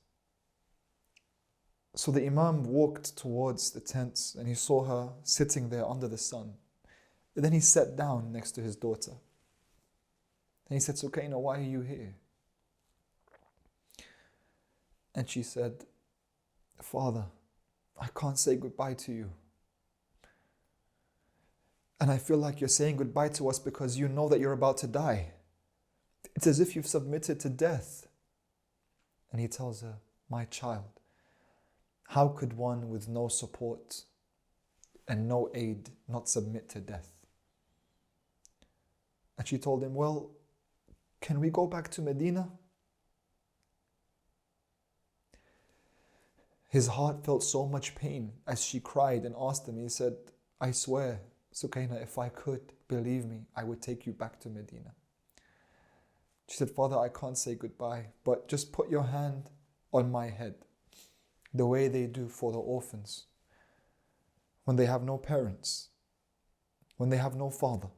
So the Imam walked towards the tents and he saw her sitting there under the sun. And then he sat down next to his daughter. And he said, Sukaina, why are you here? And she said, Father, I can't say goodbye to you. And I feel like you're saying goodbye to us because you know that you're about to die. It's as if you've submitted to death. And he tells her, my child, how could one with no support and no aid not submit to death? And she told him, well, can we go back to Medina? His heart felt so much pain as she cried and asked him. He said, I swear, Sukaina, if I could, believe me, I would take you back to Medina. She said, Father, I can't say goodbye, but just put your hand on my head, the way they do for the orphans, when they have no parents, when they have no father.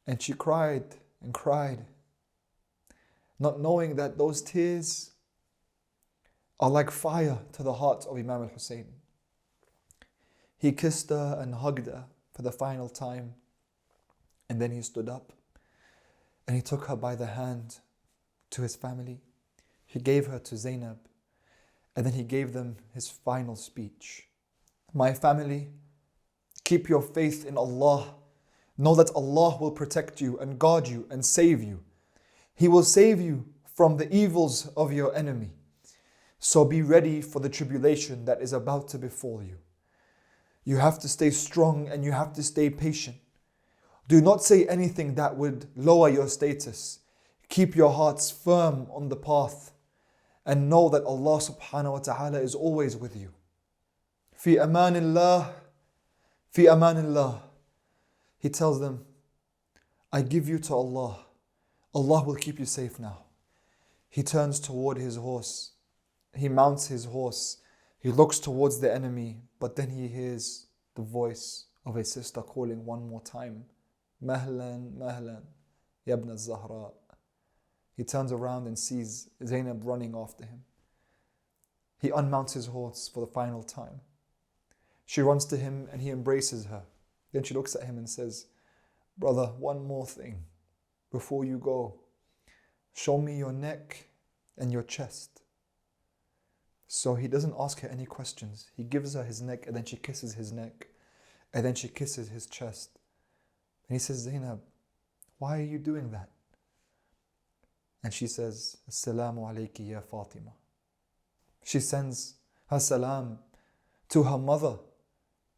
And she cried and cried, not knowing that those tears are like fire to the heart of Imam Hussain. He kissed her and hugged her for the final time, and then he stood up and he took her by the hand to his family. He gave her to Zainab, and then he gave them his final speech. My family, keep your faith in Allah. Know that Allah will protect you and guard you and save you. He will save you from the evils of your enemy. So be ready for the tribulation that is about to befall you. You have to stay strong and you have to stay patient. Do not say anything that would lower your status. Keep your hearts firm on the path and know that Allah subhanahu wa ta'ala is always with you. Fi amanillah, fi amanillah. He tells them, I give you to Allah. Allah will keep you safe now. He turns toward his horse. He mounts his horse. He looks towards the enemy, but then he hears the voice of a sister calling one more time. Mahlan, Mahlan, Yabna Zahra. He turns around and sees Zainab running after him. He unmounts his horse for the final time. She runs to him and he embraces her. Then she looks at him and says, Brother, one more thing before you go. Show me your neck and your chest. So he doesn't ask her any questions. He gives her his neck and then she kisses his neck. And then she kisses his chest. And he says, Zainab, why are you doing that? And she says, Assalamu alayki ya Fatima. She sends her salam to her mother.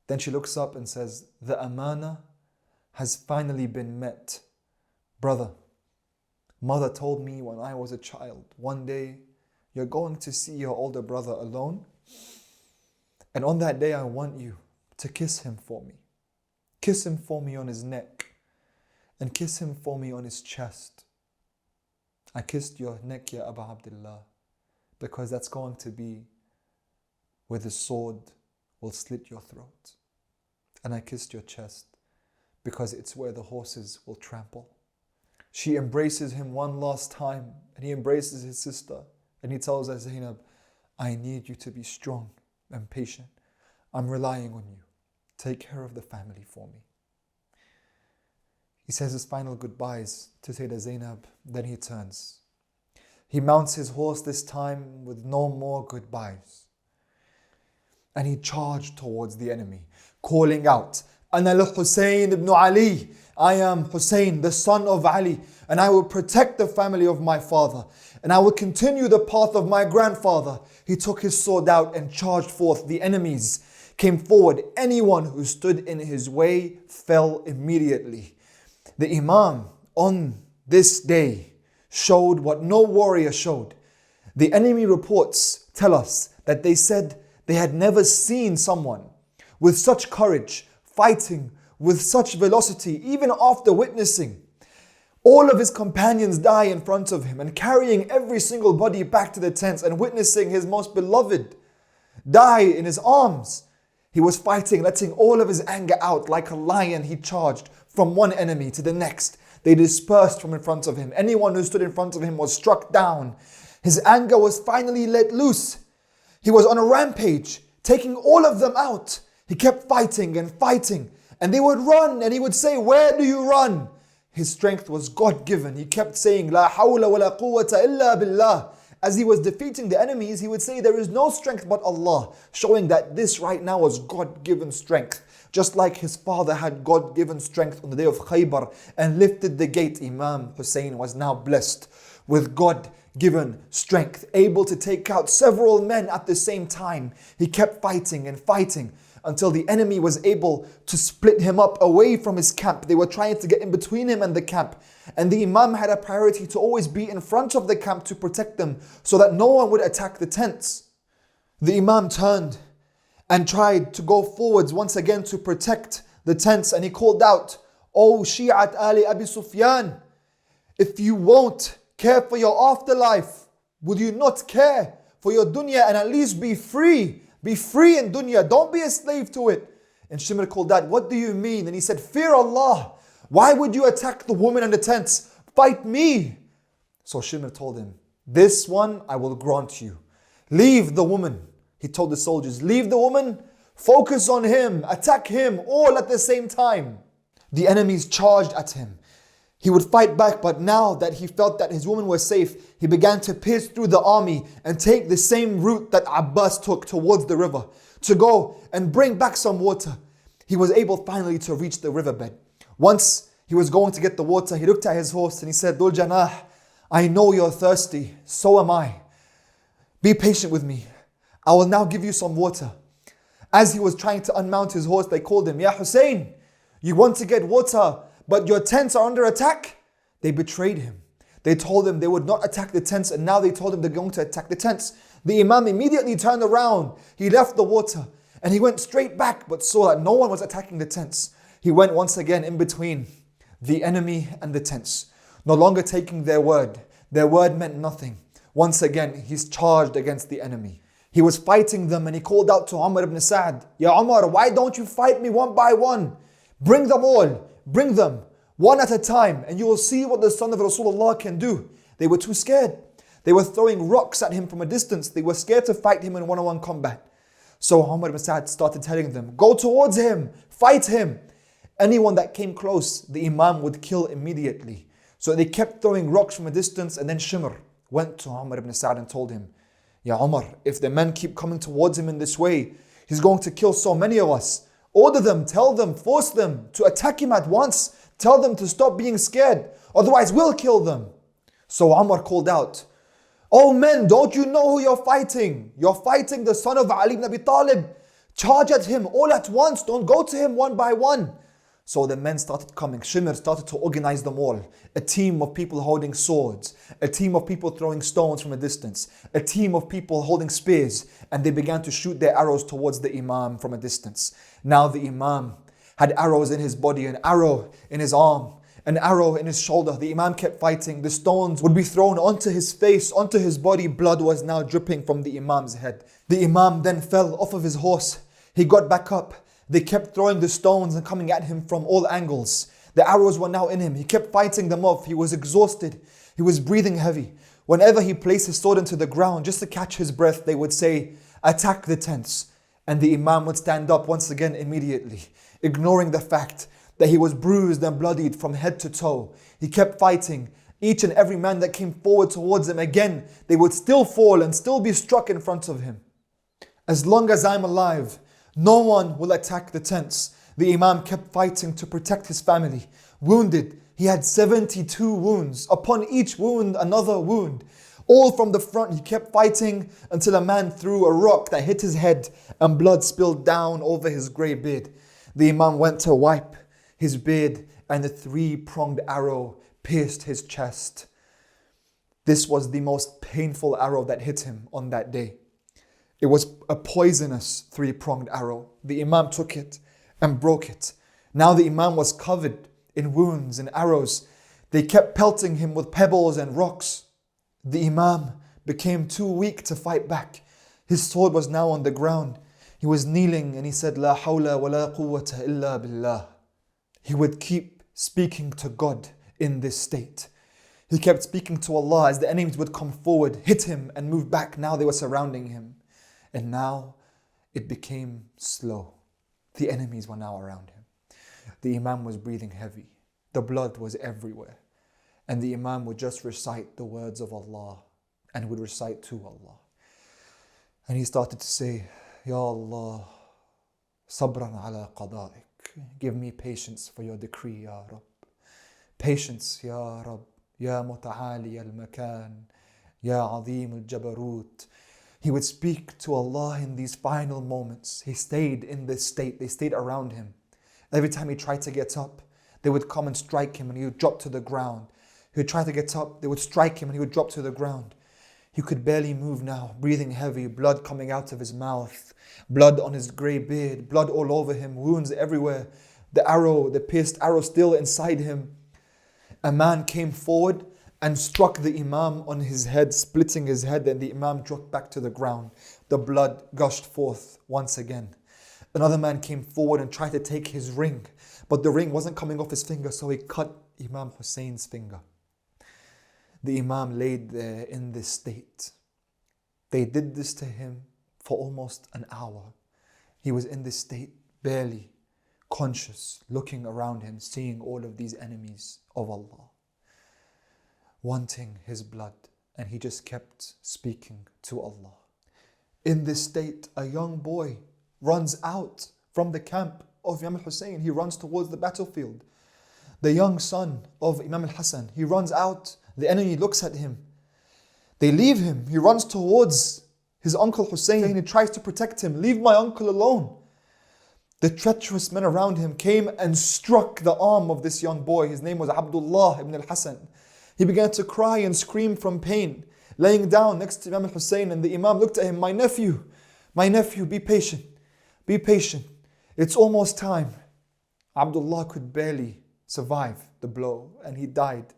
Then she looks up and says, the amana has finally been met. Brother, mother told me when I was a child, one day you're going to see your older brother alone. And on that day, I want you to kiss him for me. Kiss him for me on his neck. And kiss him for me on his chest. I kissed your neck, ya Aba Abdullah, because that's going to be where the sword will slit your throat. And I kissed your chest because it's where the horses will trample. She embraces him one last time, and he embraces his sister, and he tells her, Zainab, I need you to be strong and patient. I'm relying on you. Take care of the family for me. He says his final goodbyes to Sayyidah Zainab, then he turns. He mounts his horse this time with no more goodbyes. And he charged towards the enemy, calling out, Ana al-Hussain ibn Ali. I am Hussein, the son of Ali, and I will protect the family of my father, and I will continue the path of my grandfather. He took his sword out and charged forth. The enemies came forward. Anyone who stood in his way fell immediately. The Imam on this day showed what no warrior showed. The enemy reports tell us that they said they had never seen someone with such courage, fighting with such velocity, even after witnessing all of his companions die in front of him and carrying every single body back to the tents and witnessing his most beloved die in his arms. He was fighting, letting all of his anger out like a lion. He charged from one enemy to the next. They dispersed from in front of him. Anyone who stood in front of him was struck down. His anger was finally let loose. He was on a rampage, taking all of them out. He kept fighting and fighting. And they would run and he would say, where do you run? His strength was God-given. He kept saying, La hawla wa la quwwata illa billah. As he was defeating the enemies, he would say, there is no strength but Allah, showing that this right now was God-given strength. Just like his father had God-given strength on the day of Khaybar and lifted the gate, Imam Hussain was now blessed with God-given strength, able to take out several men at the same time. He kept fighting and fighting until the enemy was able to split him up away from his camp. They were trying to get in between him and the camp. And the Imam had a priority to always be in front of the camp to protect them so that no one would attack the tents. The Imam turned and tried to go forwards once again to protect the tents, and he called out, "O Shi'at Ali Abi Sufyan, if you won't care for your afterlife, will you not care for your dunya and at least be free? Be free in dunya, don't be a slave to it." And Shimr called out, "What do you mean?" And he said, "Fear Allah. Why would you attack the women and the tents? Fight me." So Shimr told him, "This one I will grant you. Leave the woman." He told the soldiers, "Leave the woman, focus on him, attack him all at the same time." The enemies charged at him. He would fight back, but now that he felt that his women were safe, he began to pierce through the army and take the same route that Abbas took towards the river to go and bring back some water. He was able finally to reach the riverbed. Once he was going to get the water, he looked at his horse and he said, "Dul Janah, I know you're thirsty, so am I. Be patient with me. I will now give you some water." As he was trying to unmount his horse, they called him, "Ya Hussain, you want to get water, but your tents are under attack?" They betrayed him. They told him they would not attack the tents, and now they told him they're going to attack the tents. The Imam immediately turned around. He left the water and he went straight back, but saw that no one was attacking the tents. He went once again in between the enemy and the tents, no longer taking their word. Their word meant nothing. Once again, he's charged against the enemy. He was fighting them and he called out to Umar ibn Sa'd, "Ya Umar, why don't you fight me one by one? Bring them all, bring them, one at a time, and you will see what the son of Rasulullah can do." They were too scared. They were throwing rocks at him from a distance. They were scared to fight him in one-on-one combat. So Umar ibn Sa'd started telling them, "Go towards him, fight him." Anyone that came close, the Imam would kill immediately. So they kept throwing rocks from a distance, and then Shimr went to Umar ibn Sa'd and told him, "Ya Umar, if the men keep coming towards him in this way, he's going to kill so many of us. Order them, tell them, force them to attack him at once. Tell them to stop being scared, otherwise we'll kill them." So Umar called out, "Oh men, don't you know who you're fighting? You're fighting the son of Ali ibn Abi Talib. Charge at him all at once, don't go to him one by one." So the men started coming. Shimr started to organize them all. A team of people holding swords, a team of people throwing stones from a distance, a team of people holding spears, and they began to shoot their arrows towards the Imam from a distance. Now the Imam had arrows in his body, an arrow in his arm, an arrow in his shoulder. The Imam kept fighting. The stones would be thrown onto his face, onto his body. Blood was now dripping from the Imam's head. The Imam then fell off of his horse. He got back up. They kept throwing the stones and coming at him from all angles. The arrows were now in him. He kept fighting them off. He was exhausted. He was breathing heavy. Whenever he placed his sword into the ground just to catch his breath, they would say, "Attack the tents." And the Imam would stand up once again immediately, ignoring the fact that he was bruised and bloodied from head to toe. He kept fighting. Each and every man that came forward towards him, again, they would still fall and still be struck in front of him. "As long as I'm alive, no one will attack the tents." The Imam kept fighting to protect his family. Wounded, he had 72 wounds. Upon each wound, another wound. All from the front, he kept fighting until a man threw a rock that hit his head and blood spilled down over his grey beard. The Imam went to wipe his beard and the 3-pronged arrow pierced his chest. This was the most painful arrow that hit him on that day. It was a poisonous 3-pronged arrow. The Imam took it and broke it. Now the Imam was covered in wounds and arrows. They kept pelting him with pebbles and rocks. The Imam became too weak to fight back. His sword was now on the ground. He was kneeling and he said, "La hawla wa la quwwata illa billah." He would keep speaking to God in this state. He kept speaking to Allah as the enemies would come forward, hit him and move back. Now they were surrounding him. And now it became slow. The enemies were now around him. The Imam was breathing heavy. The blood was everywhere. And the Imam would just recite the words of Allah and would recite to Allah. And he started to say, "Ya Allah, sabran ala qada'ik." Give me patience for your decree, Ya Rabb. Patience, Ya Rabb. Ya muta'ali al-makan. Ya azim al-jabarut. He would speak to Allah in these final moments. He stayed in this state. They stayed around him. Every time he tried to get up, they would come and strike him and he would drop to the ground. He would try to get up, they would strike him and he would drop to the ground. He could barely move now, breathing heavy, blood coming out of his mouth, blood on his grey beard, blood all over him, wounds everywhere. The pierced arrow still inside him. A man came forward and struck the Imam on his head, splitting his head, and the Imam dropped back to the ground. The blood gushed forth once again. Another man came forward and tried to take his ring, but the ring wasn't coming off his finger, so he cut Imam Hussein's finger. The Imam laid there in this state. They did this to him for almost an hour. He was in this state, barely conscious, looking around him, seeing all of these enemies of Allah, wanting his blood, and he just kept speaking to Allah. In this state, a young boy runs out from the camp of Imam Hussain. He runs towards the battlefield. The young son of Imam Hassan, he runs out. The enemy looks at him. They leave him. He runs towards his uncle Hussein and he tries to protect him. Leave my uncle alone. The treacherous men around him came and struck the arm of this young boy. His name was Abdullah ibn al-Hassan. He began to cry and scream from pain, laying down next to Imam Hussain, and the Imam looked at him, my nephew, be patient, be patient. It's almost time. Abdullah could barely survive the blow and he died.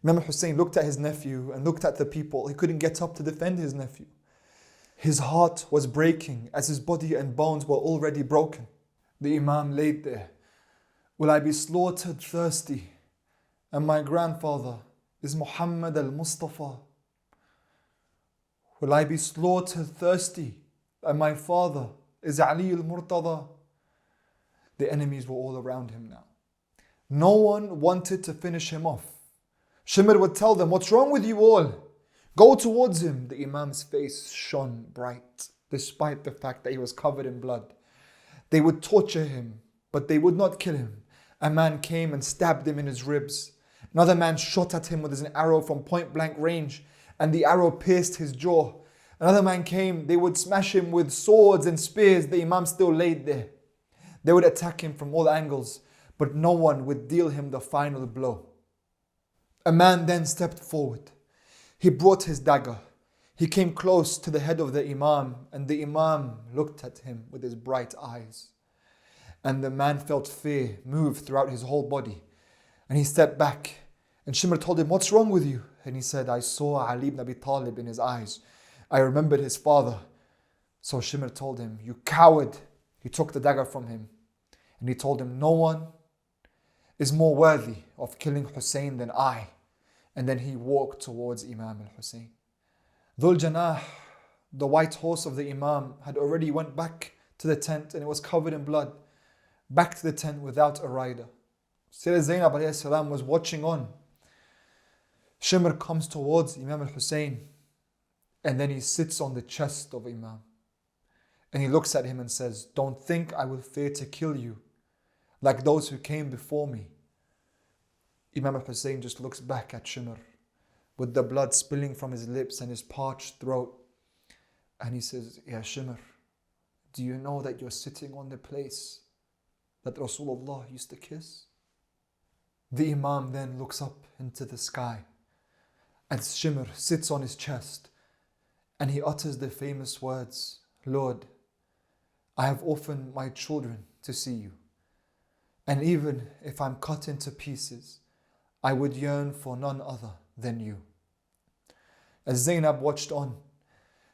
Imam Hussain looked at his nephew and looked at the people. He couldn't get up to defend his nephew. His heart was breaking as his body and bones were already broken. The Imam laid there. Will I be slaughtered thirsty? And my grandfather is Muhammad al-Mustafa. Will I be slaughtered thirsty? And my father is Ali al-Murtada. The enemies were all around him now. No one wanted to finish him off. Shimr would tell them, what's wrong with you all? Go towards him. The Imam's face shone bright, despite the fact that he was covered in blood. They would torture him, but they would not kill him. A man came and stabbed him in his ribs. Another man shot at him with an arrow from point blank range, and the arrow pierced his jaw. Another man came, they would smash him with swords and spears. The Imam still laid there. They would attack him from all angles, but no one would deal him the final blow. A man then stepped forward. He brought his dagger. He came close to the head of the Imam, and the Imam looked at him with his bright eyes. And the man felt fear move throughout his whole body. And he stepped back, and Shimr told him, what's wrong with you? And he said, I saw Ali ibn Abi Talib in his eyes. I remembered his father. So Shimr told him, you coward. He took the dagger from him, and he told him, no one is more worthy of killing Hussein than I. And then he walked towards Imam al-Hussein. Dhul Janah, the white horse of the Imam, had already went back to the tent and it was covered in blood. Back to the tent without a rider. Sayyidah Zainab alayhi salam was watching on. Shimr comes towards Imam al-Hussein and then he sits on the chest of Imam. And he looks at him and says, don't think I will fear to kill you like those who came before me. Imam al-Hussein just looks back at Shimr with the blood spilling from his lips and his parched throat. And he says, Ya Shimr, do you know that you're sitting on the place that Rasulullah used to kiss? The Imam then looks up into the sky and Shimr sits on his chest and he utters the famous words, Lord, I have orphaned my children to see you. And even if I'm cut into pieces, I would yearn for none other than you. As Zainab watched on,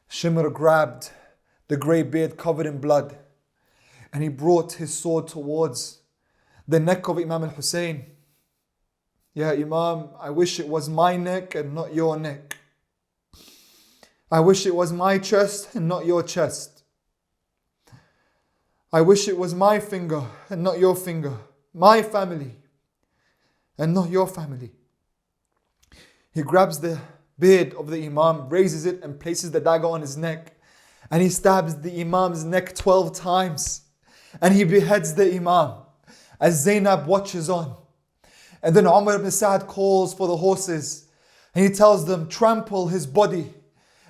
Shimr grabbed the grey beard covered in blood and he brought his sword towards the neck of Imam al-Hussein. Ya Imam, I wish it was my neck and not your neck. I wish it was my chest and not your chest. I wish it was my finger and not your finger. My family and not your family. He grabs the beard of the Imam, raises it and places the dagger on his neck. And he stabs the Imam's neck 12 times. And he beheads the Imam as Zainab watches on. And then Umar ibn Sa'd calls for the horses. And he tells them, trample his body.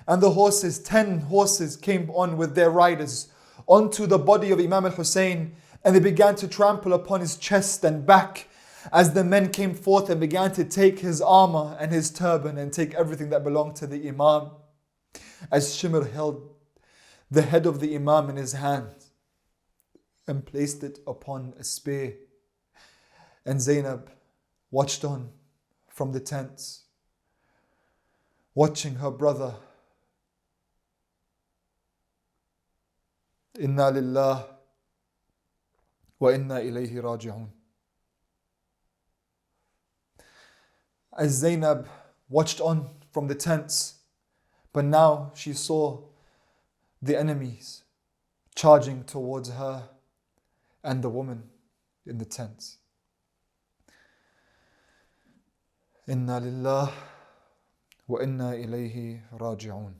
And the horses, 10 horses came on with their riders onto the body of Imam al-Hussein. And they began to trample upon his chest and back as the men came forth and began to take his armor and his turban and take everything that belonged to the Imam. as Shimr held the head of the Imam in his hand and placed it upon a spear. And Zainab watched on from the tents, watching her brother. Inna lillah wa inna ilayhi raji'un. As Zainab watched on from the tents, but now she saw the enemies charging towards her and the woman in the tents. Inna lillah wa inna ilayhi raji'un.